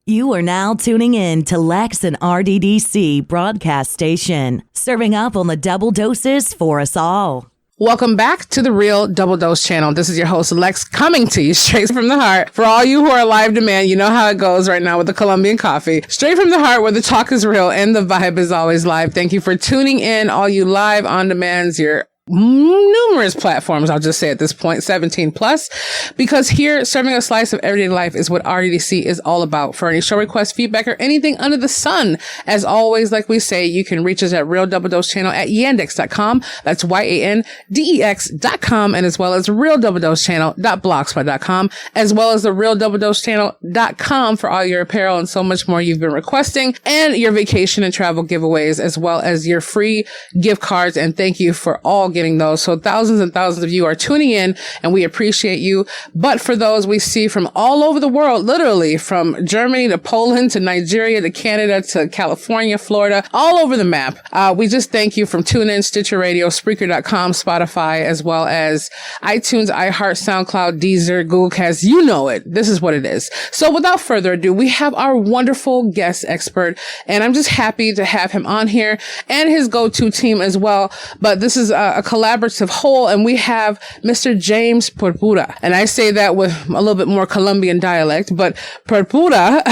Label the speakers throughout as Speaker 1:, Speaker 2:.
Speaker 1: You are now tuning in to Lex and RDDC broadcast station, serving up on the double doses for us all.
Speaker 2: Welcome back to the Real Double Dose channel. This is your host, Lex, coming to you straight from the heart. For all you who are live demand, you know how it goes right now with the Colombian coffee. Straight from the heart where the talk is real and the vibe is always live. Thank you for tuning in, all you live on demands, your numerous platforms, I'll just say at this point, 17 plus, because here, serving a slice of everyday life is what RDDC is all about. For any show requests, feedback, or anything under the sun, as always, like we say, you can reach us at Real Double Dose Channel at yandex.com. That's yandex.com, and as well as realdoubledosechannel.blogspot.com, as well as the realdoubledosechannel.com for all your apparel and so much more you've been requesting, and your vacation and travel giveaways, as well as your free gift cards. And thank you for all getting those. So thousands and thousands of you are tuning in and we appreciate you. But for those we see from all over the world, literally from Germany to Poland to Nigeria to Canada to California, Florida, all over the map. We just thank you from TuneIn, Stitcher Radio, Spreaker.com, Spotify, as well as iTunes, iHeart, SoundCloud, Deezer, Google Cast. You know it. This is what it is. So without further ado, we have our wonderful guest expert, and I'm just happy to have him on here and his go-to team as well. But this is a collaborative whole, and we have Mr. James Purpura. And I say that with a little bit more Colombian dialect, but Purpura.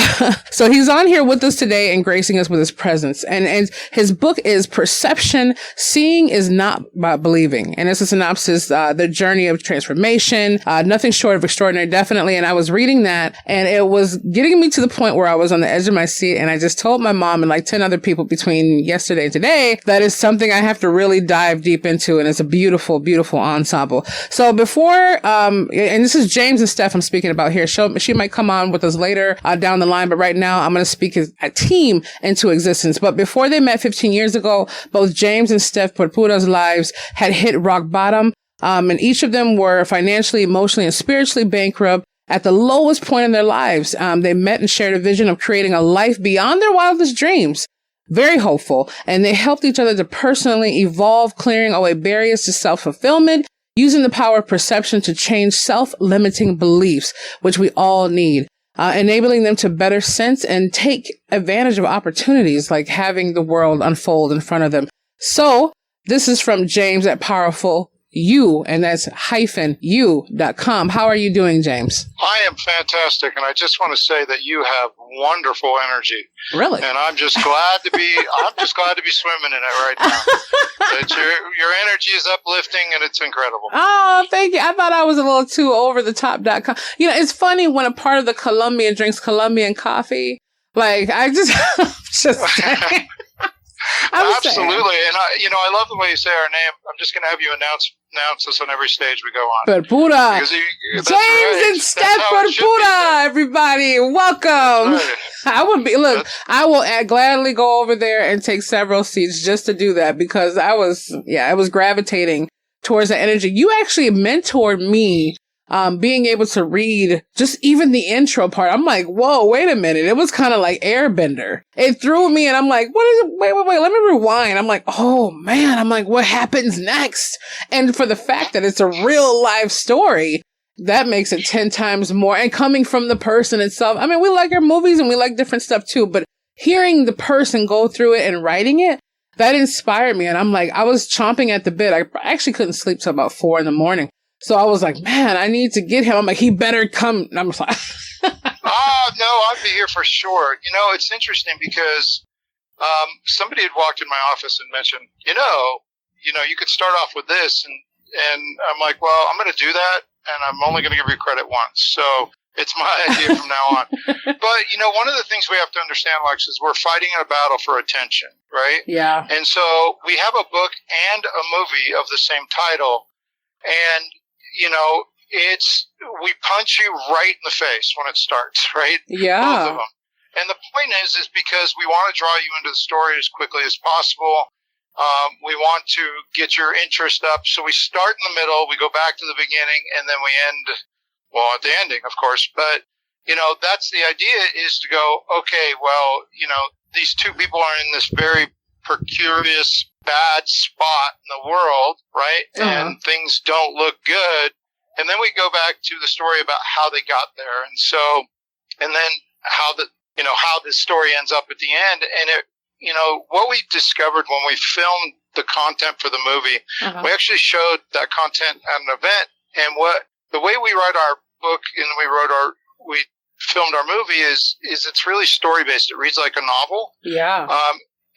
Speaker 2: So he's on here with us today and gracing us with his presence. And his book is Perception, Seeing is Not About Believing. And it's a synopsis, the journey of transformation, nothing short of extraordinary, definitely. And I was reading that and it was getting me to the point where I was on the edge of my seat. And I just told my mom and like 10 other people between yesterday and today, that is something I have to really dive deep into. And it's a beautiful, beautiful ensemble. So before, and this is James and Steph I'm speaking about here. She might come on with us later down the line, but right now I'm going to speak as a team into existence. But before they met 15 years ago, both James and Steph Purpura's lives had hit rock bottom. And each of them were financially, emotionally, and spiritually bankrupt at the lowest point in their lives. They met and shared a vision of creating a life beyond their wildest dreams. Very hopeful, and they helped each other to personally evolve, clearing away barriers to self-fulfillment, using the power of perception to change self-limiting beliefs, which we all need, enabling them to better sense and take advantage of opportunities like having the world unfold in front of them. So this is from James at Powerful You, and that's -u.com. How are you doing, James?
Speaker 3: I am fantastic, and I just want to say that you have wonderful energy.
Speaker 2: Really?
Speaker 3: And I'm just glad to be swimming in it right now. That your energy is uplifting and it's incredible.
Speaker 2: Oh, thank you. I thought I was a little too over the top.com. You know, it's funny when a part of the Colombian drinks Colombian coffee. Like, I just saying.
Speaker 3: Absolutely. And I love the way you say our name. I'm just going to have you announce this on every stage we go on.
Speaker 2: Purpura.
Speaker 3: James
Speaker 2: and Steph Purpura, everybody. Welcome. Right. I will gladly go over there and take several seats just to do that because I was gravitating towards the energy. You actually mentored me. Being able to read just even the intro part, I'm like, whoa, wait a minute. It was kind of like Airbender. It threw me and I'm like, what is it? Wait, let me rewind. I'm like, oh man, I'm like, what happens next? And for the fact that it's a real life story, that makes it 10 times more. And coming from the person itself, I mean, we like our movies and we like different stuff too, but hearing the person go through it and writing it, that inspired me. And I'm like, I was chomping at the bit. I actually couldn't sleep till about 4 a.m. So I was like, man, I need to get him. I'm like, he better come. And I'm like,
Speaker 3: no, I'd be here for sure. You know, it's interesting because somebody had walked in my office and mentioned, you could start off with this. And I'm like, well, I'm going to do that. And I'm only going to give you credit once. So it's my idea from now on. But, one of the things we have to understand, Lex, is we're fighting in a battle for attention, right?
Speaker 2: Yeah.
Speaker 3: And so we have a book and a movie of the same title. And we punch you right in the face when it starts, right?
Speaker 2: Yeah.
Speaker 3: Both of them. And the point is because we want to draw you into the story as quickly as possible. We want to get your interest up. So we start in the middle, we go back to the beginning, and then we end, at the ending, of course. But, that's the idea is to go, okay, well, these two people are in this very precarious, bad spot in the world, right?
Speaker 2: Uh-huh.
Speaker 3: And things don't look good. And then we go back to the story about how they got there. And then how how this story ends up at the end. And what we discovered when we filmed the content for the movie, we actually showed that content at an event. And the way we write our book and we filmed our movie is it's really story based. It reads like a novel.
Speaker 2: Yeah.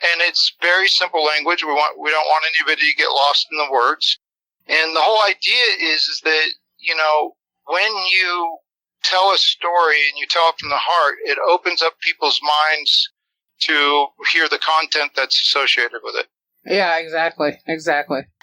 Speaker 3: And it's very simple language. We don't want anybody to get lost in the words. And the whole idea is that, when you tell a story and you tell it from the heart, it opens up people's minds to hear the content that's associated with it.
Speaker 2: Yeah, exactly.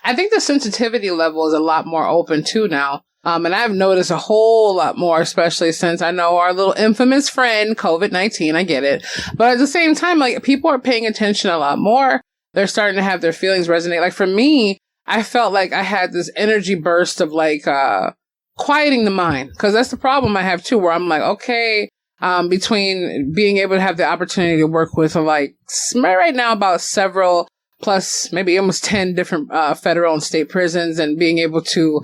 Speaker 2: I think the sensitivity level is a lot more open too now. And I've noticed a whole lot more, especially since I know our little infamous friend, COVID-19. I get it. But at the same time, like, people are paying attention a lot more. They're starting to have their feelings resonate. Like, for me, I felt like I had this energy burst of like, quieting the mind. Cause that's the problem I have too, where I'm like, okay, between being able to have the opportunity to work with like right now about several plus maybe almost 10 different, federal and state prisons, and being able to,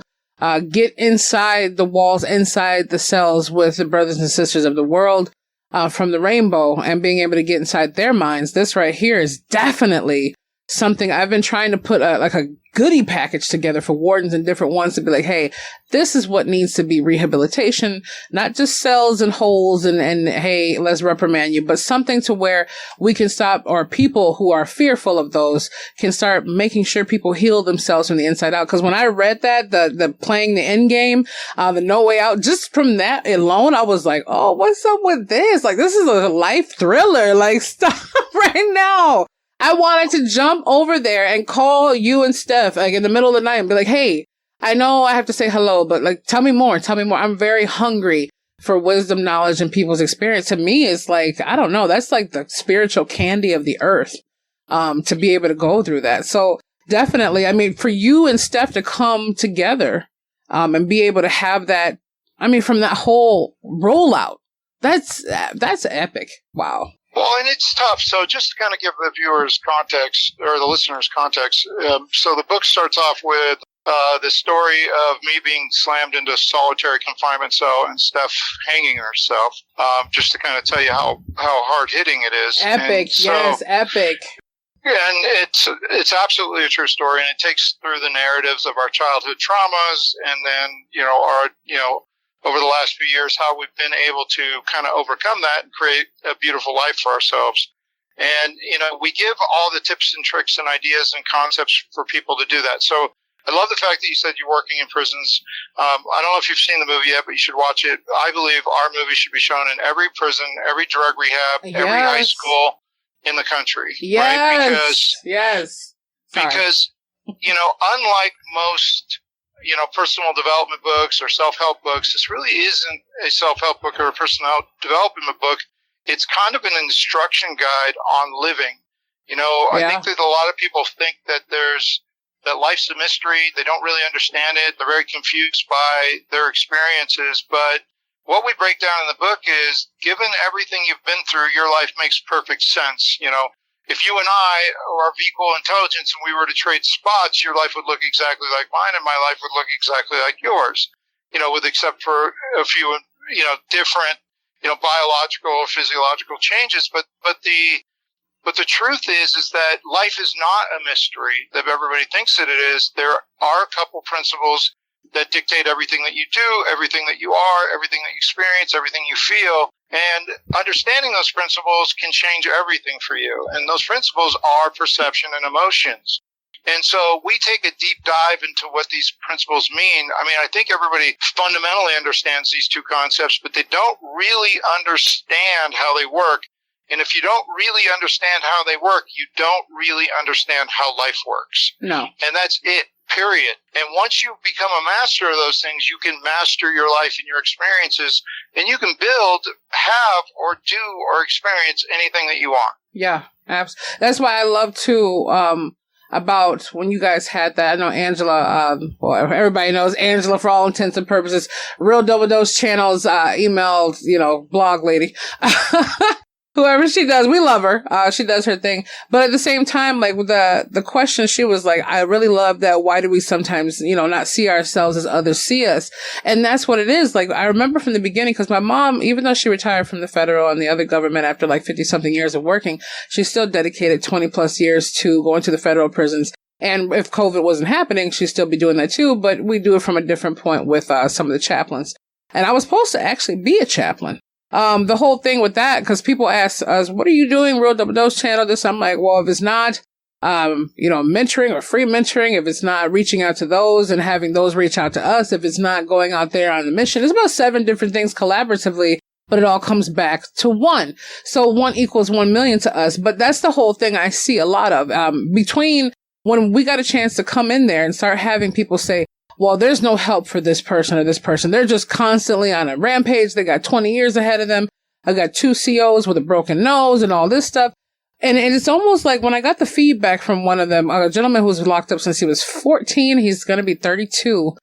Speaker 2: get inside the walls, inside the cells with the brothers and sisters of the world, from the rainbow, and being able to get inside their minds. This right here is definitely something I've been trying to put like a goodie package together for wardens and different ones to be like, hey, this is what needs to be rehabilitation, not just cells and holes and hey, let's reprimand you, but something to where we can stop, or people who are fearful of those can start making sure people heal themselves from the inside out. Because when I read that, the playing the end game, the No Way Out, just from that alone, I was like, oh, what's up with this? Like, this is a life thriller. Like, stop right now. I wanted to jump over there and call you and Steph like in the middle of the night and be like, hey, I know I have to say hello, but like, tell me more. I'm very hungry for wisdom, knowledge, and people's experience. To me, it's like, I don't know. That's like the spiritual candy of the earth, to be able to go through that. So definitely, I mean, for you and Steph to come together, and be able to have that, I mean, from that whole rollout, that's epic. Wow.
Speaker 3: Well, and it's tough. So just to kind of give the viewers context, or the listeners context, so the book starts off with the story of me being slammed into a solitary confinement cell and Steph hanging herself, just to kind of tell you how hard-hitting it is.
Speaker 2: Epic, yes, epic.
Speaker 3: Yeah, and it's absolutely a true story, and it takes through the narratives of our childhood traumas, and then, over the last few years, how we've been able to kind of overcome that and create a beautiful life for ourselves. And, we give all the tips and tricks and ideas and concepts for people to do that. So I love the fact that you said you're working in prisons. I don't know if you've seen the movie yet, but you should watch it. I believe our movie should be shown in every prison, every drug rehab,
Speaker 2: yes.
Speaker 3: every high school in the country.
Speaker 2: Yes.
Speaker 3: Right? Because, unlike most personal development books or self-help books, this really isn't a self-help book or a personal development book. It's kind of an instruction guide on living. I think that a lot of people think that that life's a mystery. They don't really understand it. They're very confused by their experiences. But what we break down in the book is, given everything you've been through, your life makes perfect sense. If you and I are of equal intelligence and we were to trade spots, your life would look exactly like mine and my life would look exactly like yours, with except for a few, different, biological or physiological changes. But the truth is that life is not a mystery that everybody thinks that it is. There are a couple principles that dictate everything that you do, everything that you are, everything that you experience, everything you feel. And understanding those principles can change everything for you. And those principles are perception and emotions. And so we take a deep dive into what these principles mean. I mean, I think everybody fundamentally understands these two concepts, but they don't really understand how they work. And if you don't really understand how they work, you don't really understand how life works.
Speaker 2: No.
Speaker 3: And that's it. Period. And once you become a master of those things, you can master your life and your experiences, and you can build, have, or do, or experience anything that you want.
Speaker 2: Yeah, absolutely. That's why I love too, about when you guys had that. I know Angela, everybody knows Angela for all intents and purposes, Real Double Dose Channel's, email, blog lady. whoever she does, we love her. She does her thing. But at the same time, like with the question, she was like, I really love that. Why do we sometimes, not see ourselves as others see us? And that's what it is. Like, I remember from the beginning, because my mom, even though she retired from the federal and the other government after like 50 something years of working, she still dedicated 20 plus years to going to the federal prisons. And if COVID wasn't happening, she'd still be doing that too. But we do it from a different point with some of the chaplains. And I was supposed to actually be a chaplain. The whole thing with that, because people ask us, what are you doing, Real Double Dose channel? This, I'm like, well, if it's not, mentoring or free mentoring, if it's not reaching out to those and having those reach out to us, if it's not going out there on the mission, it's about 7 different things collaboratively, but it all comes back to 1. So 1 equals 1 million to us. But that's the whole thing I see a lot of, between when we got a chance to come in there and start having people say, well, there's no help for this person or this person. They're just constantly on a rampage. They got 20 years ahead of them. I got 2 COs with a broken nose and all this stuff. And it's almost like when I got the feedback from one of them, a gentleman who was locked up since he was 14, he's going to be 32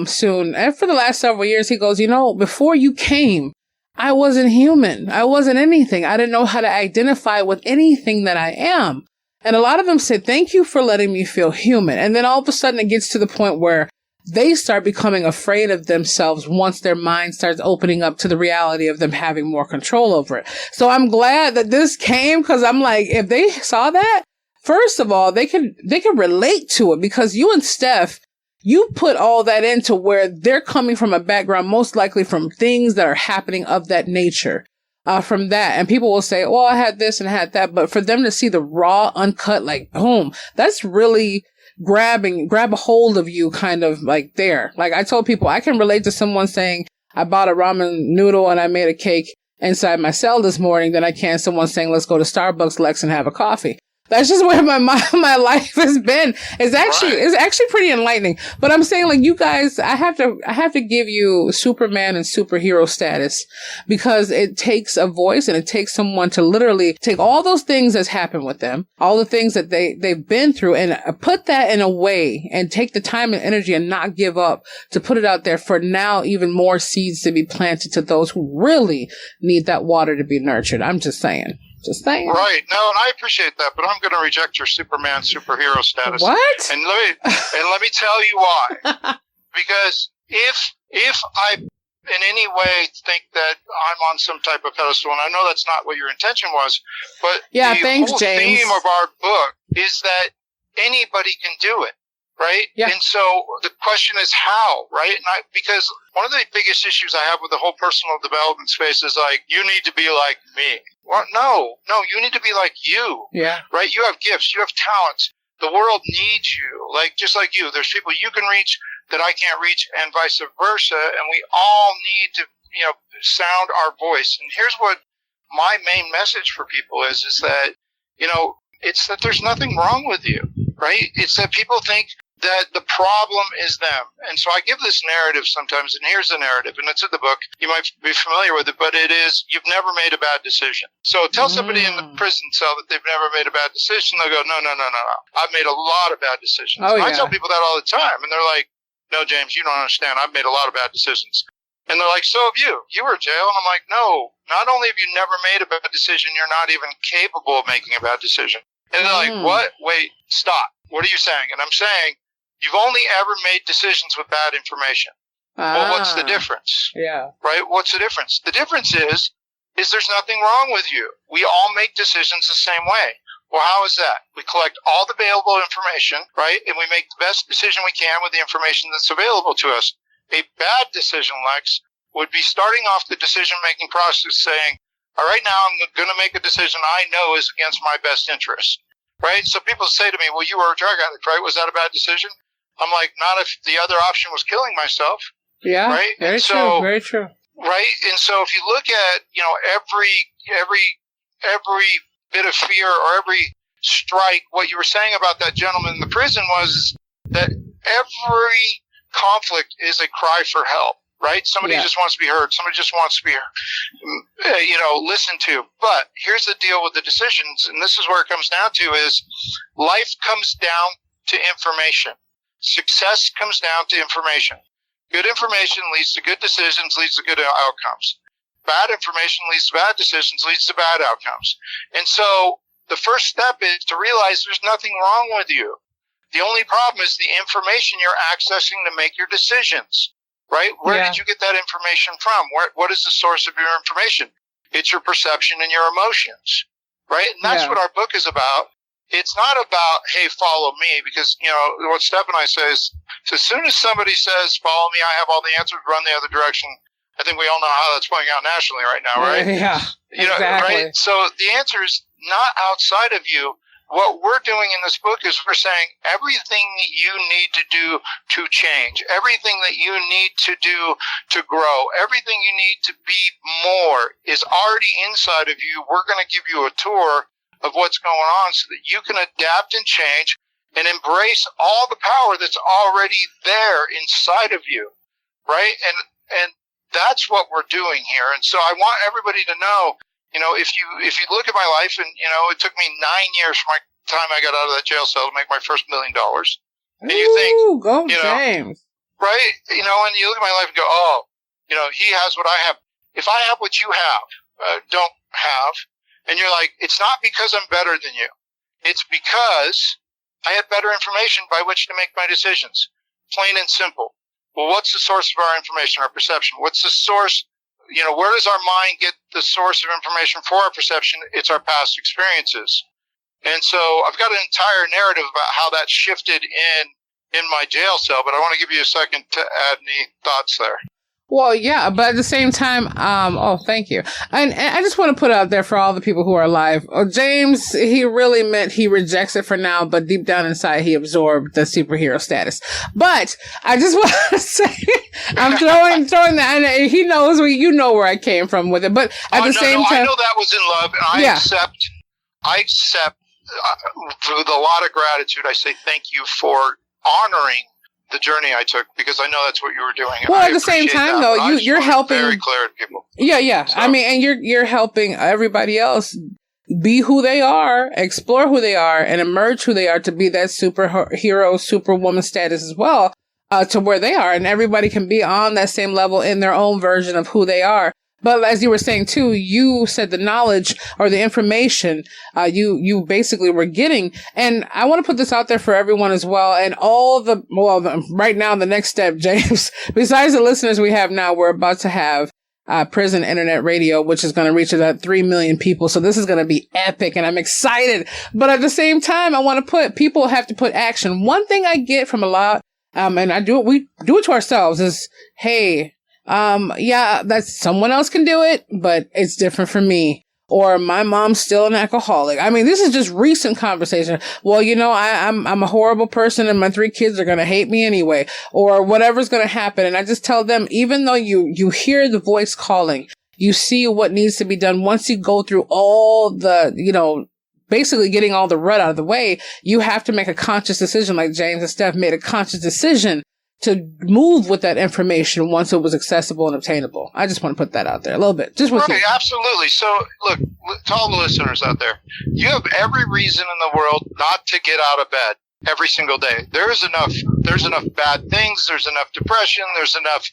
Speaker 2: soon. And for the last several years, he goes, before you came, I wasn't human. I wasn't anything. I didn't know how to identify with anything that I am. And a lot of them said, thank you for letting me feel human. And then all of a sudden it gets to the point where they start becoming afraid of themselves once their mind starts opening up to the reality of them having more control over it. So I'm glad that this came, because I'm like, if they saw that, first of all, they can relate to it, because you and Steph, you put all that into where they're coming from a background, most likely from things that are happening of that nature. From that. And people will say, well, I had this and I had that. But for them to see the raw, uncut, like, boom, that's really grab a hold of you kind of like there. Like I told people, I can relate to someone saying, I bought a ramen noodle and I made a cake inside my cell this morning than I can someone saying, let's go to Starbucks, Lex, and have a coffee. That's just where my life has been. It's actually pretty enlightening. But I'm saying, like, you guys, I have to give you Superman and superhero status, because it takes a voice and it takes someone to literally take all those things that's happened with them, all the things that they've been through, and put that in a way and take the time and energy and not give up to put it out there for now even more seeds to be planted to those who really need that water to be nurtured. I'm just saying. Right.
Speaker 3: No, and I appreciate that, but I'm going to reject your Superman superhero status.
Speaker 2: What?
Speaker 3: And let me tell you why. Because if I in any way think that I'm on some type of pedestal, and I know that's not what your intention was, but the whole
Speaker 2: James.
Speaker 3: theme of our book is that anybody can do it. Right?
Speaker 2: Yeah.
Speaker 3: And so the question is how, right? And because one of the biggest issues I have with the whole personal development space is like, you need to be like me. Well, no, you need to be like you.
Speaker 2: Yeah.
Speaker 3: Right? You have gifts, you have talents. The world needs you. Like, just like you, there's people you can reach that I can't reach, and vice versa. And we all need to, sound our voice. And here's what my main message for people is that, it's that there's nothing wrong with you, right? It's that people think that the problem is them. And so I give this narrative sometimes, and here's the narrative, and it's in the book. You might be familiar with it, but it is, you've never made a bad decision. So tell somebody in the prison cell that they've never made a bad decision, they'll go, no. I've made a lot of bad decisions.
Speaker 2: Oh, yeah.
Speaker 3: I tell people that all the time, and they're like, no, James, you don't understand. I've made a lot of bad decisions. And they're like, so have you. You were in jail. And I'm like, no, not only have you never made a bad decision, you're not even capable of making a bad decision. And they're like, what? Wait, stop. What are you saying? And I'm saying, you've only ever made decisions with bad information. Well, what's the difference?
Speaker 2: Yeah.
Speaker 3: Right? What's the difference? The difference is there's nothing wrong with you. We all make decisions the same way. Well, how is that? We collect all the available information, right? And we make the best decision we can with the information that's available to us. A bad decision, Lex, would be starting off the decision-making process saying, all right, now I'm going to make a decision I know is against my best interest, right? So people say to me, well, you were a drug addict, right? Was that a bad decision? I'm like, not if the other option was killing myself.
Speaker 2: Yeah,
Speaker 3: right?
Speaker 2: Very true.
Speaker 3: Right? And so if you look at, every bit of fear or every strike, what you were saying about that gentleman in the prison was that every conflict is a cry for help. Right? Somebody just wants to be heard. Somebody just wants to be, listened to. But here's the deal with the decisions, and this is where it comes down to is life comes down to information. Success comes down to information. Good information leads to good decisions, leads to good outcomes. bad information leads to bad decisions, leads to bad outcomes. And so the first step is to realize there's nothing wrong with you. The only problem is the information you're accessing to make your decisions, right? Where did you get that information from? What is the source of your information? It's your perception and your emotions, right? And that's what our book is about. It's not about, hey, follow me, because, what Steph and I say is, as soon as somebody says, follow me, I have all the answers, run the other direction. I think we all know how that's playing out nationally right now, right?
Speaker 2: Yeah, exactly.
Speaker 3: Right? So the answer is not outside of you. What we're doing in this book is we're saying everything that you need to do to change, everything that you need to do to grow, everything you need to be more is already inside of you. We're going to give you a tour of what's going on so that you can adapt and change and embrace all the power that's already there inside of you, right? And that's what we're doing here. And so I want everybody to know, if you look at my life, and it took me 9 years from my time I got out of that jail cell to make my first $1 million. And you think,
Speaker 2: go James,
Speaker 3: right? And you look at my life and go, oh, he has what I have. If I have what you have, don't have, and you're like, it's not because I'm better than you. It's because I have better information by which to make my decisions. Plain and simple. Well, what's the source of our information, our perception? What's the source? Where does our mind get the source of information for our perception? It's our past experiences. And so I've got an entire narrative about how that shifted in my jail cell, but I want to give you a second to add any thoughts there.
Speaker 2: Well, yeah, but at the same time, thank you. And I just want to put out there for all the people who are alive. James, he really meant he rejects it for now, but deep down inside, he absorbed the superhero status. But I just want to say, I'm throwing that, and he knows where I came from with it. But at the same time,
Speaker 3: I know that was in love, and I accept with a lot of gratitude. I say thank you for honoring the journey I took, because I know that's what you were doing.
Speaker 2: Well, at the same time, though, you're helping.
Speaker 3: Very clear to people.
Speaker 2: Yeah. So. I mean, and you're helping everybody else be who they are, explore who they are, and emerge who they are to be that superhero, superwoman status as well, to where they are, and everybody can be on that same level in their own version of who they are. But as you were saying too, you said the knowledge or the information you basically were getting. And I want to put this out there for everyone as well. And right now, the next step, James, besides the listeners we have now, we're about to have prison internet radio, which is going to reach about 3 million people. So this is going to be epic, and I'm excited. But at the same time, I want to people have to put action. One thing I get from a lot, and we do it to ourselves, is, hey, that's someone else can do it, but it's different for me. Or my mom's still an alcoholic. I mean, this is just recent conversation. Well, I'm a horrible person, and my 3 kids are going to hate me anyway, or whatever's going to happen. And I just tell them, even though you hear the voice calling, you see what needs to be done. Once you go through all the, basically getting all the rut out of the way, you have to make a conscious decision, like James and Steph made a conscious decision to move with that information once it was accessible and obtainable. I just want to put that out there a little bit. Just with you.
Speaker 3: Absolutely. So, look, to all the listeners out there, you have every reason in the world not to get out of bed every single day. There's enough bad things. There's enough depression. There's enough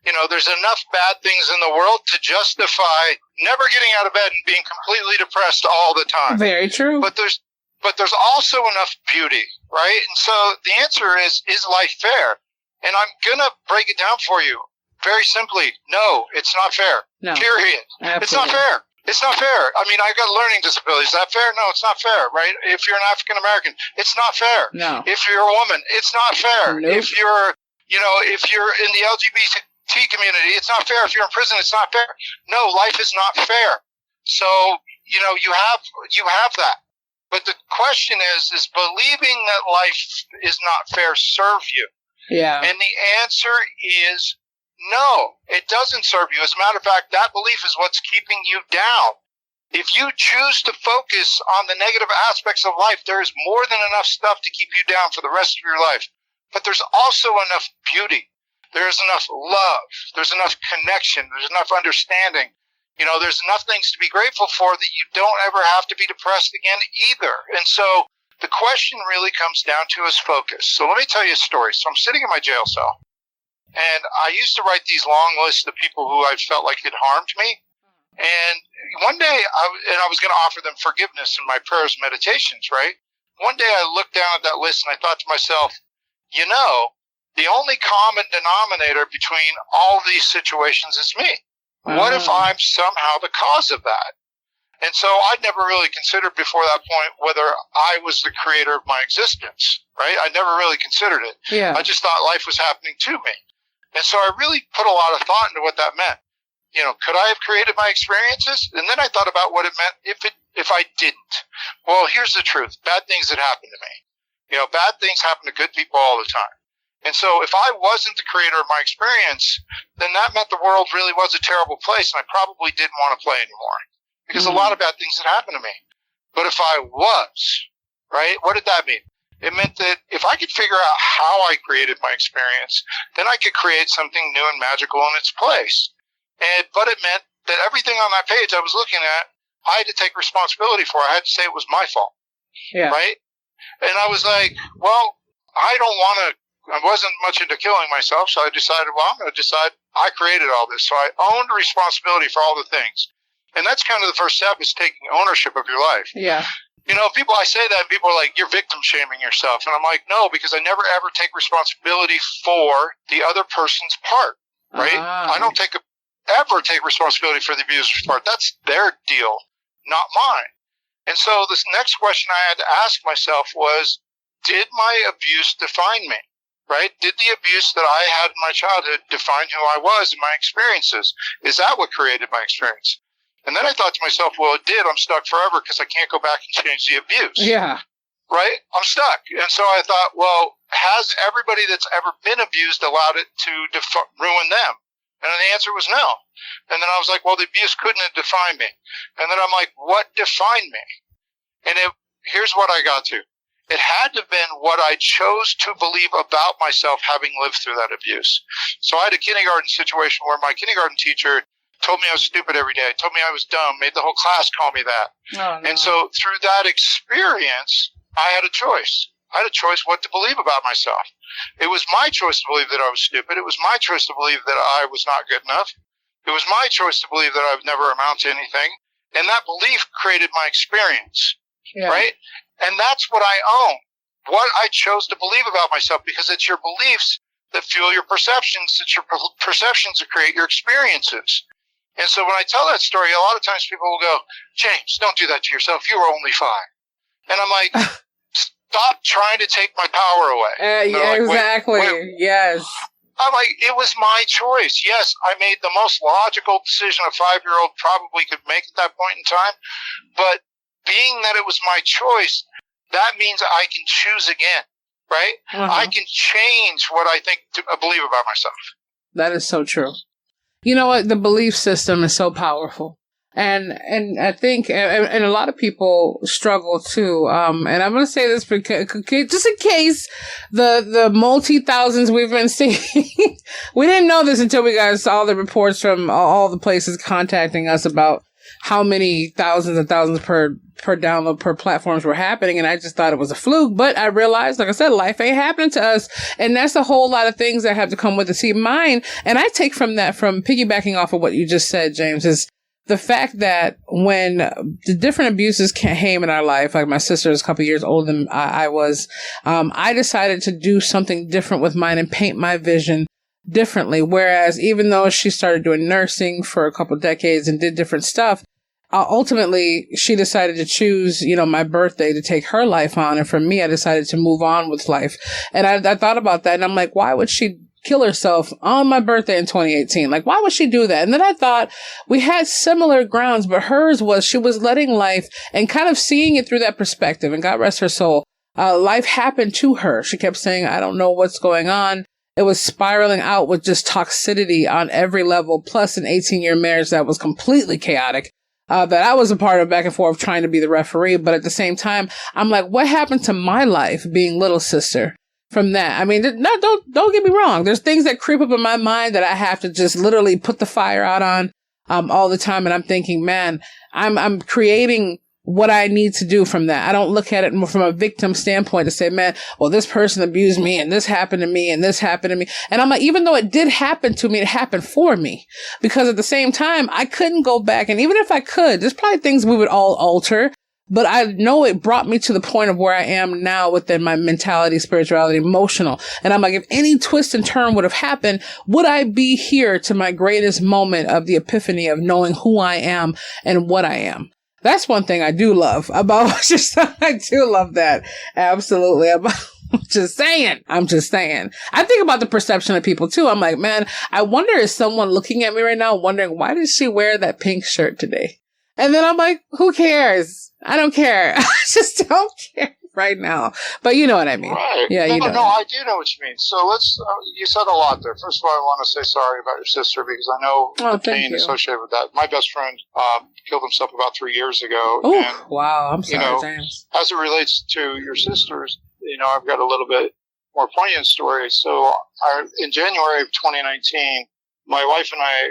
Speaker 3: bad things in the world to justify never getting out of bed and being completely depressed all the time.
Speaker 2: Very true.
Speaker 3: But there's also enough beauty, right? And so the answer is life fair? And I'm going to break it down for you very simply. No, it's not fair.
Speaker 2: No.
Speaker 3: Period.
Speaker 2: Absolutely.
Speaker 3: It's not fair. It's not fair. I mean, I've got learning disabilities. Is that fair? No, it's not fair, right? If you're an African American, it's not fair.
Speaker 2: No.
Speaker 3: If you're a woman, it's not fair.
Speaker 2: Nope.
Speaker 3: If you're in the LGBT community, it's not fair. If you're in prison, it's not fair. No, life is not fair. So, you have that. But the question is believing that life is not fair serve you?
Speaker 2: Yeah.
Speaker 3: And the answer is no, it doesn't serve you. As a matter of fact, that belief is what's keeping you down. If you choose to focus on the negative aspects of life, there is more than enough stuff to keep you down for the rest of your life. But there's also enough beauty. There's enough love. There's enough connection. There's enough understanding. There's enough things to be grateful for that you don't ever have to be depressed again either. And so the question really comes down to is focus. So let me tell you a story. So I'm sitting in my jail cell, and I used to write these long lists of people who I felt like had harmed me. And one day, I was going to offer them forgiveness in my prayers and meditations, right? One day I looked down at that list and I thought to myself, the only common denominator between all these situations is me. What if I'm somehow the cause of that? And so I'd never really considered before that point whether I was the creator of my existence, right? I never really considered it.
Speaker 2: Yeah.
Speaker 3: I just thought life was happening to me. And so I really put a lot of thought into what that meant. Could I have created my experiences? And then I thought about what it meant if I didn't. Well, here's the truth. Bad things had happened to me. Bad things happen to good people all the time. And so if I wasn't the creator of my experience, then that meant the world really was a terrible place, and I probably didn't want to play anymore because a lot of bad things had happened to me. But if I was, right, what did that mean? It meant that if I could figure out how I created my experience, then I could create something new and magical in its place. But it meant that everything on that page I was looking at, I had to take responsibility for. I had to say it was my fault.
Speaker 2: Yeah.
Speaker 3: Right? And I was like, well, I wasn't much into killing myself, so I decided, I'm going to decide I created all this. So I owned responsibility for all the things. And that's kind of the first step, is taking ownership of your life.
Speaker 2: Yeah.
Speaker 3: I say that and people are like, you're victim shaming yourself. And I'm like, no, because I never ever take responsibility for the other person's part, right? I don't ever take responsibility for the abuser's part. That's their deal, not mine. And so this next question I had to ask myself was, did my abuse define me? Right? Did the abuse that I had in my childhood define who I was and my experiences? Is that what created my experience? And then I thought to myself, well, it did. I'm stuck forever because I can't go back and change the abuse.
Speaker 2: Yeah.
Speaker 3: Right? I'm stuck. And so I thought, well, has everybody that's ever been abused allowed it to ruin them? And the answer was no. And then I was like, well, the abuse couldn't have defined me. And then I'm like, what defined me? And here's what I got to. It had to have been what I chose to believe about myself having lived through that abuse. So I had a kindergarten situation where my kindergarten teacher told me I was stupid every day, told me I was dumb, made the whole class call me that.
Speaker 2: Oh, no.
Speaker 3: And so through that experience, I had a choice. I had a choice what to believe about myself. It was my choice to believe that I was stupid. It was my choice to believe that I was not good enough. It was my choice to believe that I would never amount to anything. And that belief created my experience. Yeah. Right? And that's what I own, what I chose to believe about myself, because it's your beliefs that fuel your perceptions. It's your perceptions that create your experiences. And so when I tell that story, a lot of times people will go, James, don't do that to yourself. You were only 5. And I'm like, stop trying to take my power away.
Speaker 2: Yeah,
Speaker 3: like,
Speaker 2: exactly. Yes.
Speaker 3: I'm like, it was my choice. Yes, I made the most logical decision a 5-year-old probably could make at that point in time. But being that it was my choice, that means I can choose again, right? I can change what I believe about myself. That
Speaker 2: is so true. You know what? The belief system is so powerful. And I think, and a lot of people struggle too. And I'm going to say this because, just in case the multi-thousands we've been seeing, we didn't know this until we got all the reports from all the places contacting us about how many thousands and thousands per download per platforms were happening. And I just thought it was a fluke. But I realized, like I said, life ain't happening to us. And that's a whole lot of things that have to come with it. See, mine, and I take from piggybacking off of what you just said, James, is the fact that when the different abuses came in our life, like my sister is a couple years older than I was, I decided to do something different with mine and paint my vision differently. Whereas even though she started doing nursing for a couple decades and did different stuff, ultimately she decided to choose, my birthday to take her life on. And for me, I decided to move on with life. And I thought about that and I'm like, why would she kill herself on my birthday in 2018? Like, why would she do that? And then I thought we had similar grounds, but hers was she was letting life and kind of seeing it through that perspective. And God rest her soul. Life happened to her. She kept saying, I don't know what's going on. It was spiraling out with just toxicity on every level, plus an 18-year marriage that was completely chaotic, that I was a part of back and forth trying to be the referee. But at the same time, I'm like, what happened to my life being little sister from that? I mean, don't get me wrong. There's things that creep up in my mind that I have to just literally put the fire out on all the time. And I'm thinking, man, I'm creating what I need to do from that. I don't look at it more from a victim standpoint to say, man, well, this person abused me and this happened to me and this happened to me. And I'm like, even though it did happen to me, it happened for me. Because at the same time, I couldn't go back. And even if I could, there's probably things we would all alter. But I know it brought me to the point of where I am now within my mentality, spirituality, emotional. And I'm like, if any twist and turn would have happened, would I be here to my greatest moment of the epiphany of knowing who I am and what I am? That's one thing I do love about I do love that. Absolutely. I'm just saying. I think about the perception of people too. I'm like, man, I wonder is someone looking at me right now wondering, why did she wear that pink shirt today? And then I'm like, who cares? I don't care. I just don't care right now. But you know what I mean.
Speaker 3: Right.
Speaker 2: Yeah,
Speaker 3: no,
Speaker 2: you know.
Speaker 3: No, I do know what you mean. So let's, you said a lot there. First of all, I want to say sorry about your sister because I know the pain associated with that. My best friend killed himself about 3 years ago.
Speaker 2: Oh, wow. I'm sorry, James.
Speaker 3: As it relates to your sisters, I've got a little bit more poignant story. So in January of 2019, my wife and I,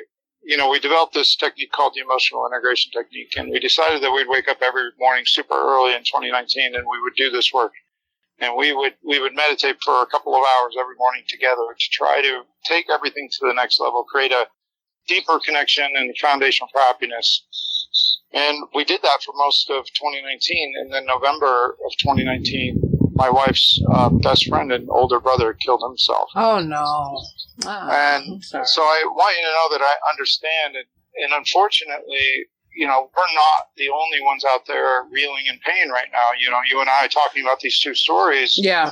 Speaker 3: we developed this technique called the emotional integration technique, and we decided that we'd wake up every morning super early in 2019, and we would do this work. And we would meditate for a couple of hours every morning together to try to take everything to the next level, create a deeper connection and foundation for happiness. And we did that for most of 2019. And then November of 2019, my wife's best friend and older brother killed himself.
Speaker 2: Oh, no.
Speaker 3: And so I want you to know that I understand. And unfortunately, we're not the only ones out there reeling in pain right now. You and I are talking about these two stories.
Speaker 2: Yeah.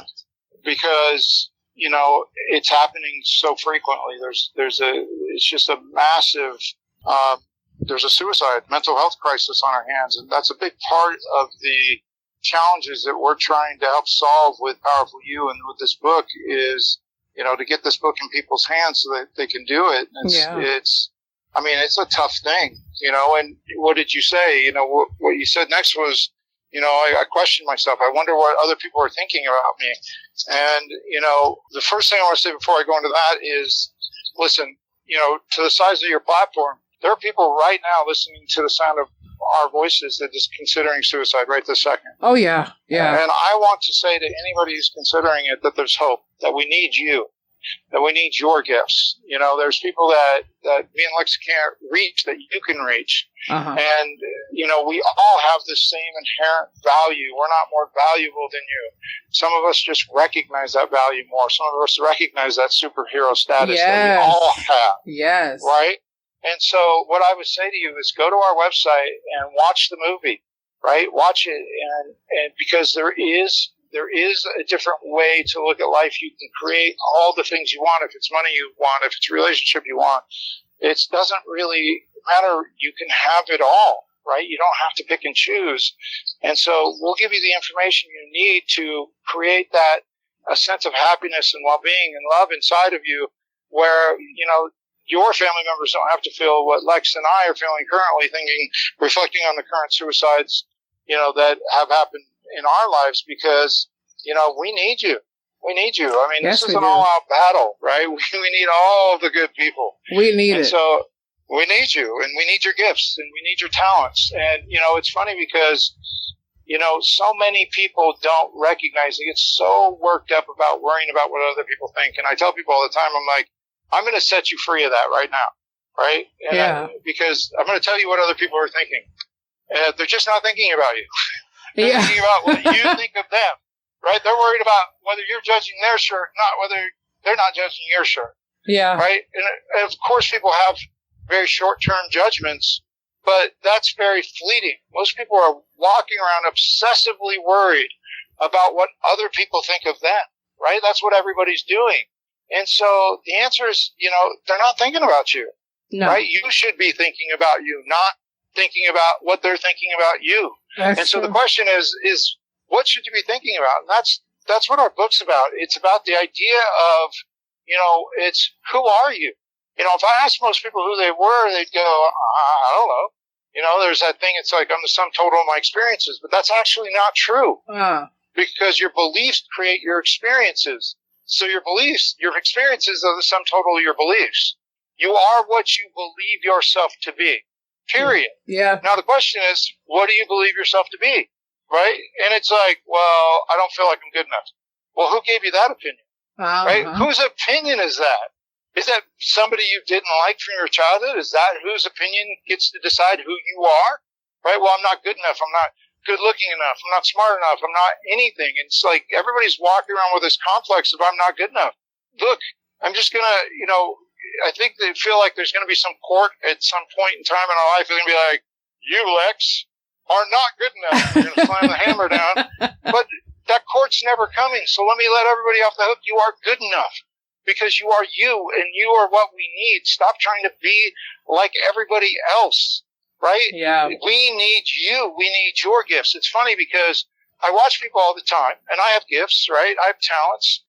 Speaker 3: Because, it's happening so frequently. It's just a massive, there's a suicide, mental health crisis on our hands. And that's a big part of the challenges that we're trying to help solve with Powerful You and with this book is, to get this book in people's hands so that they can do it. It's a tough thing, and what did you say? What you said next was, I questioned myself. I wonder what other people are thinking about me. And, the first thing I want to say before I go into that is, listen, to the size of your platform, there are people right now listening to the sound of our voices that is considering suicide right this second.
Speaker 2: Oh, yeah. Yeah.
Speaker 3: And I want to say to anybody who's considering it that there's hope, that we need you, that we need your gifts. There's people that me and Lex can't reach that you can reach.
Speaker 2: Uh-huh.
Speaker 3: And, we all have the same inherent value. We're not more valuable than you. Some of us just recognize that value more. Some of us recognize that superhero status that we all have.
Speaker 2: Yes.
Speaker 3: Right? And so what I would say to you is go to our website and watch the movie, right? Watch it. And because there is a different way to look at life. You can create all the things you want. If it's money you want, if it's a relationship you want, it doesn't really matter. You can have it all, right? You don't have to pick and choose. And so we'll give you the information you need to create a sense of happiness and well-being and love inside of you where, your family members don't have to feel what Lex and I are feeling currently, reflecting on the current suicides, that have happened in our lives because, we need you. We need you. I mean, this is an all-out battle, right? We need all the good people.
Speaker 2: We need it.
Speaker 3: So we need you, and we need your gifts, and we need your talents. And, it's funny because, so many people don't recognize, they get so worked up about worrying about what other people think. And I tell people all the time, I'm like, I'm going to set you free of that right now, right? And because I'm going to tell you what other people are thinking. They're just not thinking about you. They're thinking about what you think of them, right? They're worried about whether you're judging their shirt, not whether they're not judging your shirt.
Speaker 2: Yeah.
Speaker 3: Right? And of course, people have very short-term judgments, but that's very fleeting. Most people are walking around obsessively worried about what other people think of them, right? That's what everybody's doing. And so the answer is, they're not thinking about you, right? You should be thinking about you, not thinking about what they're thinking about you. And so the question is what should you be thinking about? And that's what our book's about. It's about the idea of, it's who are you? If I asked most people who they were, they'd go, I don't know. There's that thing. It's like I'm the sum total of my experiences, but that's actually not true because your beliefs create your experiences. So your experiences are the sum total of your beliefs. You are what you believe yourself to be. period.
Speaker 2: Yeah.
Speaker 3: Now the question is, what do you believe yourself to be? Right? And it's like, well, I don't feel like I'm good enough. Well, who gave you that opinion? Right? Whose opinion is that? Is that somebody you didn't like from your childhood? Is that whose opinion gets to decide who you are? Right? Well, I'm not good enough. I'm not good looking enough. I'm not smart enough. I'm not anything. It's like everybody's walking around with this complex of I'm not good enough. Look, I'm just going to, I think they feel like there's going to be some court at some point in time in our life. They're going to be like, you, Lex, are not good enough. They're going to slam the hammer down. But that court's never coming. So let me let everybody off the hook. You are good enough because you are you and you are what we need. Stop trying to be like everybody else, right? Yeah. We need you. We need your gifts. It's funny because I watch people all the time and I have gifts, right? I have talents.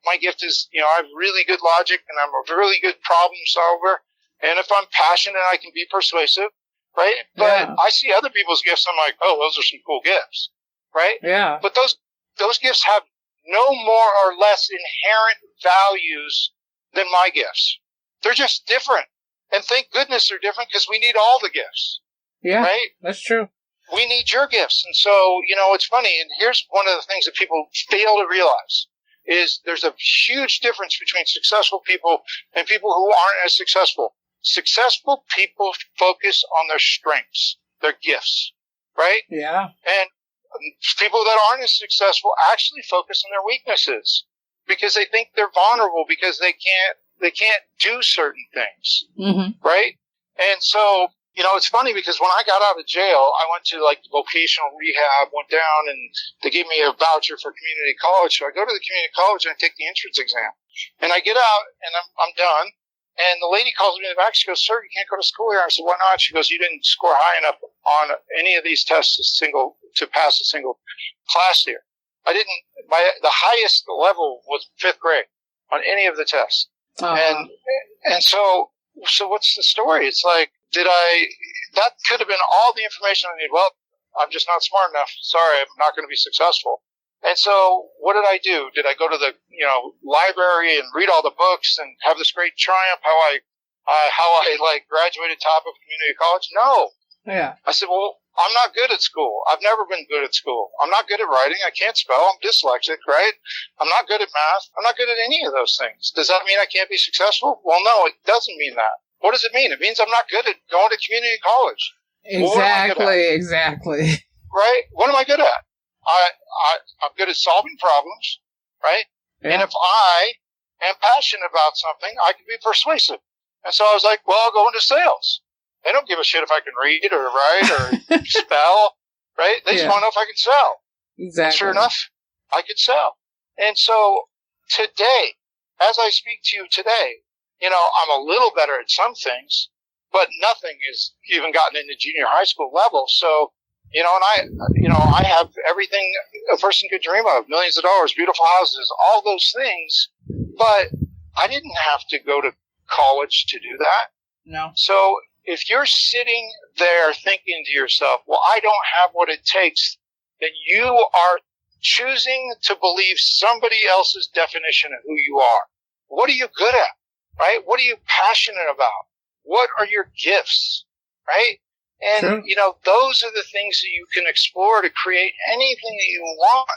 Speaker 3: My gift is, I have really good logic and I'm a really good problem solver. And if I'm passionate, I can be persuasive, right? But I see other people's gifts. I'm like, oh, those are some cool gifts, right? Yeah. But those gifts have no more or less inherent values than my gifts. They're just different. And thank goodness they're different because we need all the gifts. Yeah. Right?
Speaker 2: That's true.
Speaker 3: We need your gifts. And so, it's funny. And here's one of the things that people fail to realize is there's a huge difference between successful people and people who aren't as successful. Successful people focus on their strengths, their gifts, right? Yeah. And people that aren't as successful actually focus on their weaknesses because they think they're vulnerable because they can't do certain things, right? And so, it's funny because when I got out of jail, I went to vocational rehab, went down and they gave me a voucher for community college. So I go to the community college and I take the entrance exam and I get out and I'm done. And the lady calls me in the back. She goes, sir, you can't go to school here. I said, why not? She goes, you didn't score high enough on any of these tests to pass a single class here. The highest level was 5th grade on any of the tests. Uh-huh. And so what's the story? It's like, that could have been all the information I need. Well, I'm just not smart enough. Sorry, I'm not going to be successful. And so what did I do? Did I go to the, library and read all the books and have this great triumph how I graduated top of community college? No. Yeah. I said, well, I'm not good at school. I've never been good at school. I'm not good at writing. I can't spell. I'm dyslexic, right? I'm not good at math. I'm not good at any of those things. Does that mean I can't be successful? Well, no, it doesn't mean that. What does it mean? It means I'm not good at going to community college.
Speaker 2: Exactly.
Speaker 3: Right? What am I good at? I'm good at solving problems, right? Yeah. And if I am passionate about something, I can be persuasive. And so I was like, well, I'll go into sales. They don't give a shit if I can read or write or spell, right? They just want to know if I can sell. Exactly. And sure enough, I could sell. And so today, as I speak to you today, I'm a little better at some things, but nothing has even gotten into junior high school level. So, I have everything a person could dream of, millions of dollars, beautiful houses, all those things, but I didn't have to go to college to do that. No. So if you're sitting there thinking to yourself, well, I don't have what it takes, then you are choosing to believe somebody else's definition of who you are. What are you good at, right? What are you passionate about? What are your gifts, right? And, those are the things that you can explore to create anything that you want,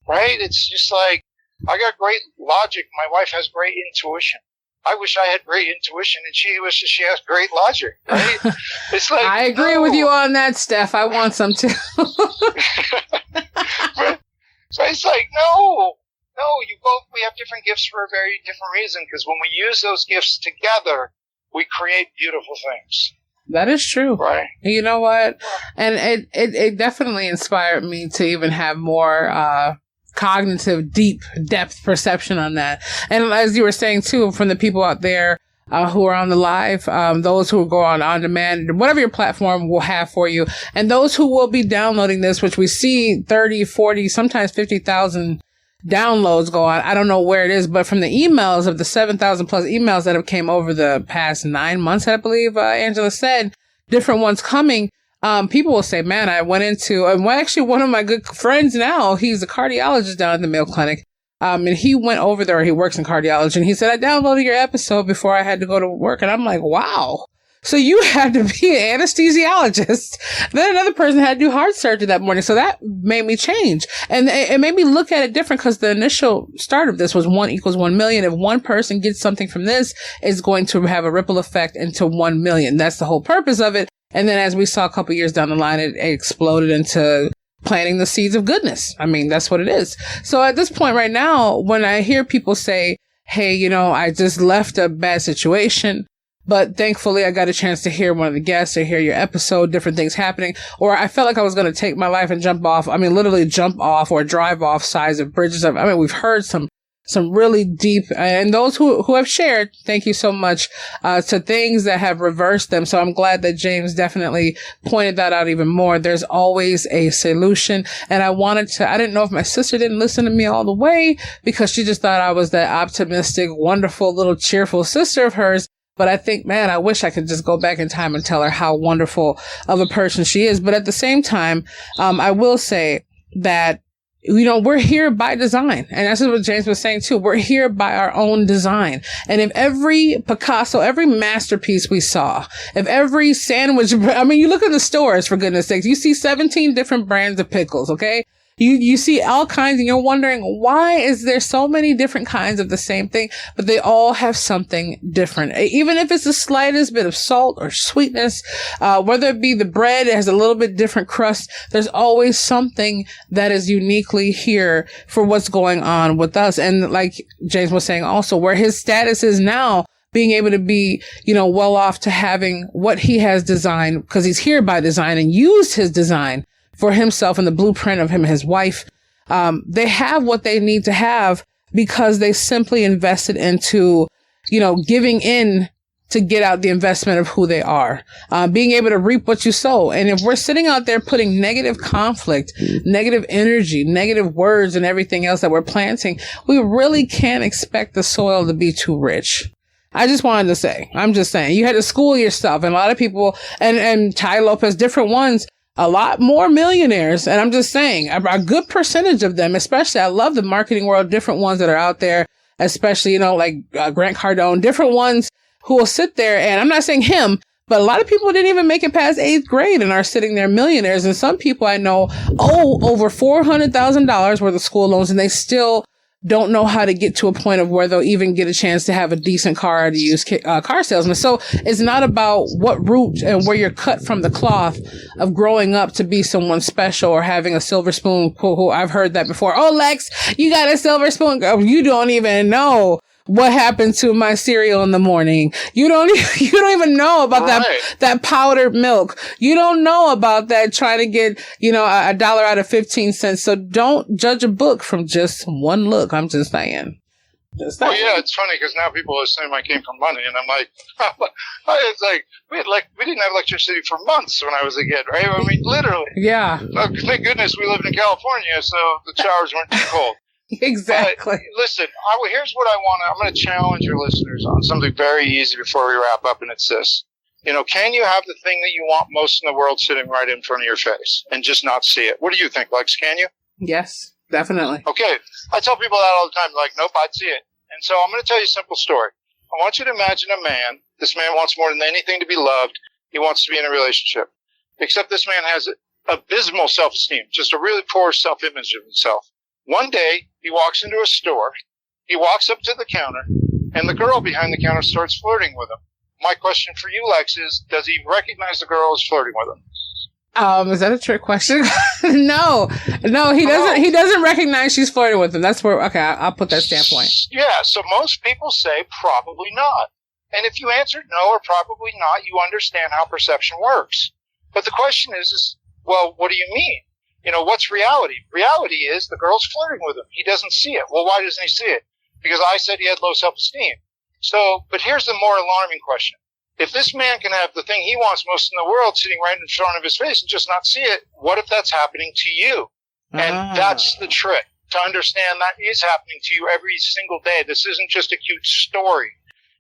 Speaker 3: right? It's just like, I got great logic. My wife has great intuition. I wish I had great intuition and she wishes she has great logic, right? It's like,
Speaker 2: I agree with you on that, Steph. I want some too.
Speaker 3: So it's like, no, we have different gifts for a very different reason because when we use those gifts together, we create beautiful things.
Speaker 2: That is true. Right. You know what? And it definitely inspired me to even have more cognitive, deep depth perception on that. And as you were saying too, from the people out there who are on the live, those who go on demand, whatever your platform will have for you, and those who will be downloading this, which we see 30, 40, sometimes 50,000 downloads go on. I don't know where it is, but from the emails of the 7,000 plus emails that have came over the past 9 months, I believe Angela said, different ones coming. People will say, man, I went into, and actually one of my good friends now, he's a cardiologist down at the Mayo Clinic. And he went over there, he works in cardiology, and he said, I downloaded your episode before I had to go to work. And I'm like, wow. So you had to be an anesthesiologist. Then another person had to do heart surgery that morning. So that made me change. And it made me look at it different because the initial start of this was 1 equals 1 million. If one person gets something from this, it's going to have a ripple effect into 1 million. That's the whole purpose of it. And then as we saw a couple years down the line, it exploded into planting the seeds of goodness. I mean, that's what it is. So at this point right now, when I hear people say, hey, you know, I just left a bad situation, but thankfully I got a chance to hear one of the guests or hear your episode, different things happening, or I felt like I was going to take my life and jump off. I mean, literally jump off or drive off sides of bridges. I mean, we've heard some really deep, and those who have shared, thank you so much, to things that have reversed them. So I'm glad that James definitely pointed that out even more. There's always a solution. And I didn't know if my sister didn't listen to me all the way because she just thought I was that optimistic, wonderful, little cheerful sister of hers. But I think, man, I wish I could just go back in time and tell her how wonderful of a person she is. But at the same time, I will say that, you know, we're here by design. And that's what James was saying too. We're here by our own design. And if every Picasso, every masterpiece we saw, if every sandwich, I mean, you look in the stores, for goodness sakes, you see 17 different brands of pickles, okay? You see all kinds and you're wondering, why is there so many different kinds of the same thing? But they all have something different. Even if it's the slightest bit of salt or sweetness, whether it be the bread, it has a little bit different crust. There's always something that is uniquely here for what's going on with us. And like James was saying also, where his status is now, being able to be, you know, well off to having what he has designed, because he's here by design and used his design for himself and the blueprint of him and his wife. They have what they need to have because they simply invested into, you know, giving in to get out the investment of who they are, being able to reap what you sow. And if we're sitting out there putting negative conflict, negative energy, negative words and everything else that we're planting, we really can't expect the soil to be too rich. I just wanted to say, I'm just saying, you had to school yourself, and a lot of people, and Ty Lopez, different ones, a lot more millionaires. And I'm just saying, a good percentage of them, especially, I love the marketing world, different ones that are out there, especially, you know, like Grant Cardone, different ones who will sit there. And I'm not saying him, but a lot of people didn't even make it past 8th grade and are sitting there millionaires. And some people I know owe over $400,000 worth of school loans, and they still don't know how to get to a point of where they'll even get a chance to have a decent car to use car salesman. So it's not about what root and where you're cut from the cloth of growing up to be someone special or having a silver spoon. Who I've heard that before. Oh, Lex, you got a silver spoon. Oh, you don't even know what happened to my cereal in the morning. You don't even know about that powdered milk. You don't know about that trying to get, you know, $1 out of 15 cents. So don't judge a book from just one look. I'm just saying.
Speaker 3: Well, yeah, it's funny because now people assume I came from money, and I'm like, it's like we didn't have electricity for months when I was a kid, right? I mean, literally.
Speaker 2: Yeah.
Speaker 3: Thank goodness we lived in California, so the showers weren't too cold.
Speaker 2: Exactly.
Speaker 3: Listen, here's what I want. I'm going to challenge your listeners on something very easy before we wrap up, and it's this. You know, can you have the thing that you want most in the world sitting right in front of your face and just not see it? What do you think, Lex? Can you?
Speaker 2: Yes, definitely.
Speaker 3: Okay. I tell people that all the time, like, nope, I'd see it. And so I'm going to tell you a simple story. I want you to imagine a man. This man wants more than anything to be loved. He wants to be in a relationship. Except this man has abysmal self-esteem, just a really poor self-image of himself. One day, he walks into a store, he walks up to the counter, and the girl behind the counter starts flirting with him. My question for you, Lex, is, does he recognize the girl is flirting with him?
Speaker 2: Is that a trick question? No, he doesn't. He doesn't recognize she's flirting with him. That's where, okay, I'll put that standpoint.
Speaker 3: Yeah, so most people say probably not. And if you answered no or probably not, you understand how perception works. But the question is, well, what do you mean? You know, what's reality? Reality is the girl's flirting with him. He doesn't see it. Well, why doesn't he see it? Because I said he had low self-esteem. So, but here's the more alarming question. If this man can have the thing he wants most in the world sitting right in front of his face and just not see it, what if that's happening to you? And that's the trick, to understand that is happening to you every single day. This isn't just a cute story.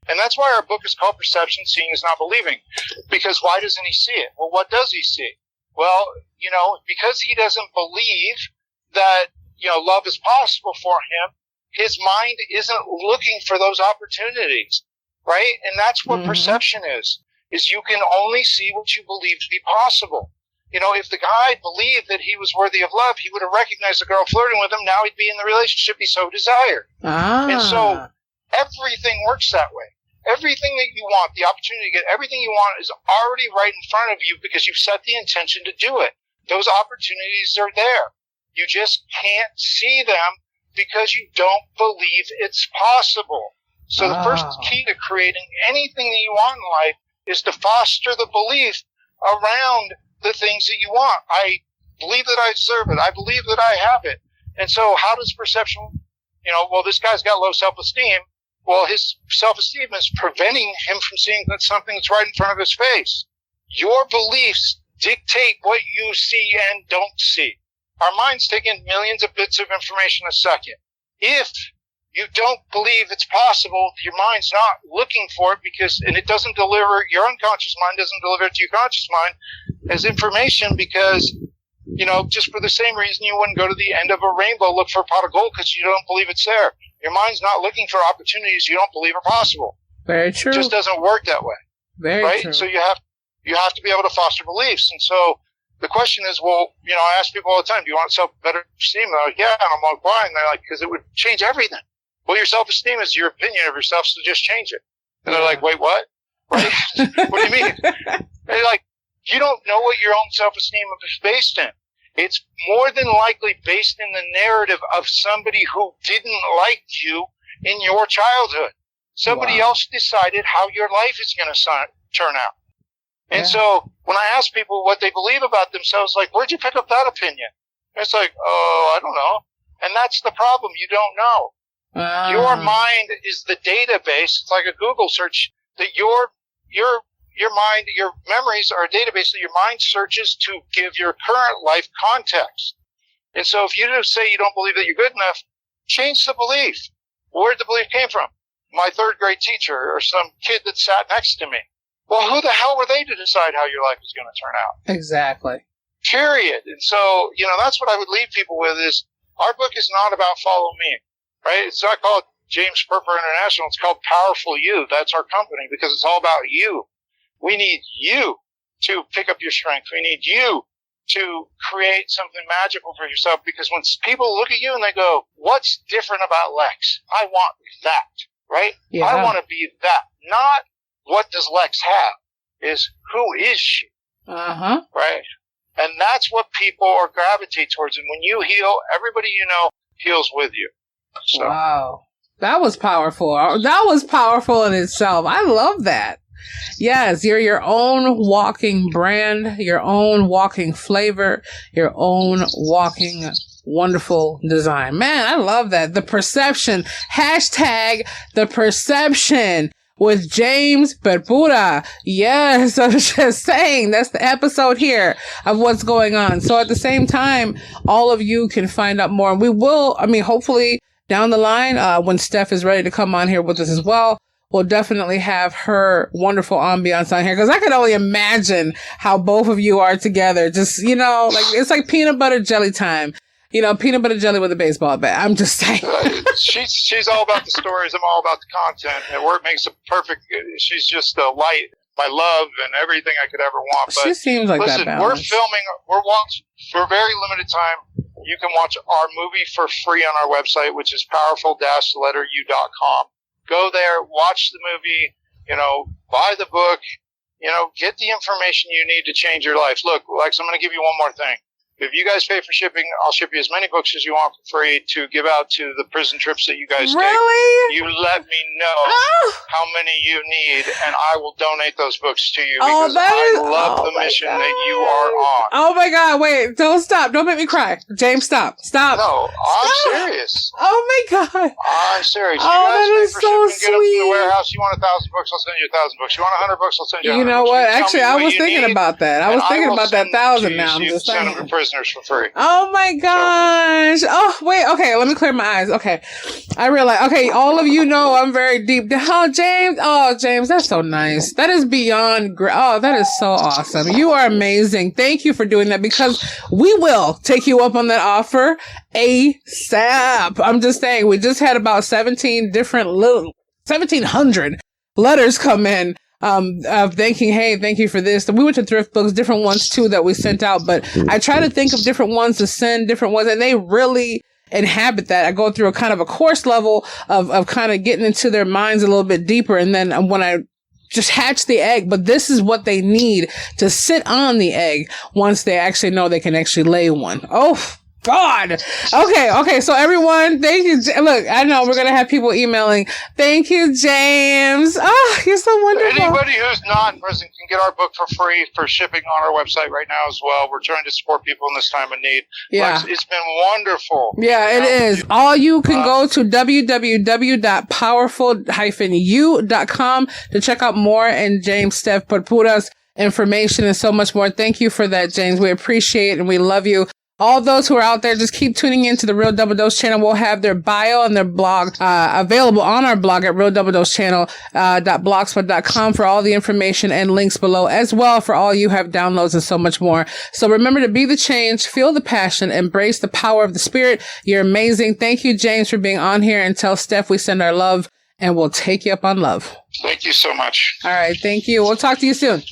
Speaker 3: And that's why our book is called Perception, Seeing is Not Believing. Because why doesn't he see it? Well, what does he see? Well, you know, because he doesn't believe that, you know, love is possible for him, his mind isn't looking for those opportunities, right? And that's what perception is. is you can only see what you believe to be possible. You know, if the guy believed that he was worthy of love, he would have recognized the girl flirting with him. Now he'd be in the relationship he so desired. And so everything works that way. Everything that you want, the opportunity to get everything you want is already right in front of you because you've set the intention to do it. Those opportunities are there. You just can't see them because you don't believe it's possible. So the first key to creating anything that you want in life is to foster the belief around the things that you want. I believe that I deserve it. I believe that I have it. And so how does perception, well, this guy's got low self-esteem. Well, his self-esteem is preventing him from seeing that something that's right in front of his face. Your beliefs dictate what you see and don't see. Our minds take in millions of bits of information a second. If you don't believe it's possible, your mind's not looking for it and it doesn't deliver, your unconscious mind doesn't deliver it to your conscious mind as information because, just for the same reason you wouldn't go to the end of a rainbow, look for a pot of gold because you don't believe it's there. Your mind's not looking for opportunities you don't believe are possible.
Speaker 2: Very true.
Speaker 3: It just doesn't work that way.
Speaker 2: Very true.
Speaker 3: So you have to be able to foster beliefs. And so the question is, well, I ask people all the time, do you want better self-esteem? They're like, yeah. And I'm like, why? And they're like, because it would change everything. Well, your self-esteem is your opinion of yourself, so just change it. And they're like, wait, what? Right? What do you mean? They're like, you don't know what your own self-esteem is based in. It's more than likely based in the narrative of somebody who didn't like you in your childhood. Somebody else decided how your life is going to turn out. And so when I ask people what they believe about themselves, like, where'd you pick up that opinion? And it's like, oh, I don't know. And that's the problem. You don't know. Your mind is the database. It's like a Google search that your mind, your memories are a database that your mind searches to give your current life context. And so if you just say you don't believe that you're good enough, change the belief. Where did the belief came from? My third grade teacher or some kid that sat next to me. Well, who the hell were they to decide how your life is going to turn out?
Speaker 2: Exactly.
Speaker 3: Period. And so, that's what I would leave people with is our book is not about follow me, right? It's not called James Purpura International. It's called Powerful You. That's our company because it's all about you. We need you to pick up your strength. We need you to create something magical for yourself because when people look at you and they go, what's different about Lex? I want that, right? Yeah. I want to be that. Not what does Lex have is who is she? Right? And that's what people are gravitate towards. And when you heal, everybody heals with you. So.
Speaker 2: Wow. That was powerful. That was powerful in itself. I love that. Yes, you're your own walking brand, your own walking flavor, your own walking wonderful design. Man, I love that. The perception. Hashtag the perception with James Purpura. Yes, I was just saying that's the episode here of what's going on. So at the same time, all of you can find out more. And we will, hopefully down the line, when Steph is ready to come on here with us as well, we'll definitely have her wonderful ambiance on here because I can only imagine how both of you are together. Just, it's like peanut butter jelly time. Peanut butter jelly with a baseball bat. I'm just saying.
Speaker 3: She's all about the stories. I'm all about the content. And where it makes it perfect, she's just a light, my love, and everything I could ever want. But
Speaker 2: she seems like
Speaker 3: listen,
Speaker 2: that balance.
Speaker 3: We're filming, we're watching for a very limited time. You can watch our movie for free on our website, which is powerful-letteru.com. Go there, watch the movie, buy the book, get the information you need to change your life. Look, Lex, I'm going to give you one more thing. If you guys pay for shipping, I'll ship you as many books as you want for free to give out to the prison trips that you guys take. You let me know how many you need, and I will donate those books to you because I love the mission that you are on.
Speaker 2: Oh my God, wait, don't stop. Don't make me cry. James, stop.
Speaker 3: No, I'm serious.
Speaker 2: Oh my God.
Speaker 3: I'm serious.
Speaker 2: Oh, that is so
Speaker 3: sweet. Get up to the warehouse. You want 1,000 books, I'll send you 1,000 books. You want 100 books, I'll send you 100
Speaker 2: books. You know what? Actually, I was thinking about that. I was thinking about that 1,000 now. I'm just saying.
Speaker 3: For free.
Speaker 2: Oh my gosh. Oh, wait. Okay. Let me clear my eyes. Okay. I realize. Okay. All of you know I'm very deep down. Oh, James. Oh, James. That's so nice. That is beyond great. Oh, that is so awesome. You are amazing. Thank you for doing that because we will take you up on that offer ASAP. I'm just saying, we just had about 1,700 letters come in of thanking, hey, thank you for this. We went to thrift books, different ones too that we sent out, but I try to think of different ones to send, different ones, and they really inhabit that. I go through a kind of a course level of kind of getting into their minds a little bit deeper. And then when I just hatch the egg, but this is what they need to sit on the egg once they actually know they can actually lay one. Oh, God. Okay. So everyone, thank you. Look, I know we're going to have people emailing. Thank you, James. Oh, you're so wonderful.
Speaker 3: Anybody who's not in prison can get our book for free for shipping on our website right now as well. We're trying to support people in this time of need.
Speaker 2: Yeah.
Speaker 3: Lex, it's been wonderful.
Speaker 2: Yeah, it is. All you can go to www.powerful-u.com to check out more and James Steph Purpura's information and so much more. Thank you for that, James. We appreciate it and we love you. All those who are out there, just keep tuning into the Real Double Dose channel. We'll have their bio and their blog available on our blog at realdoubledosechannel.blogspot.com for all the information and links below as well for all you have downloads and so much more. So remember to be the change, feel the passion, embrace the power of the spirit. You're amazing. Thank you, James, for being on here, and tell Steph we send our love and we'll take you up on love.
Speaker 3: Thank you so much.
Speaker 2: All right. Thank you. We'll talk to you soon.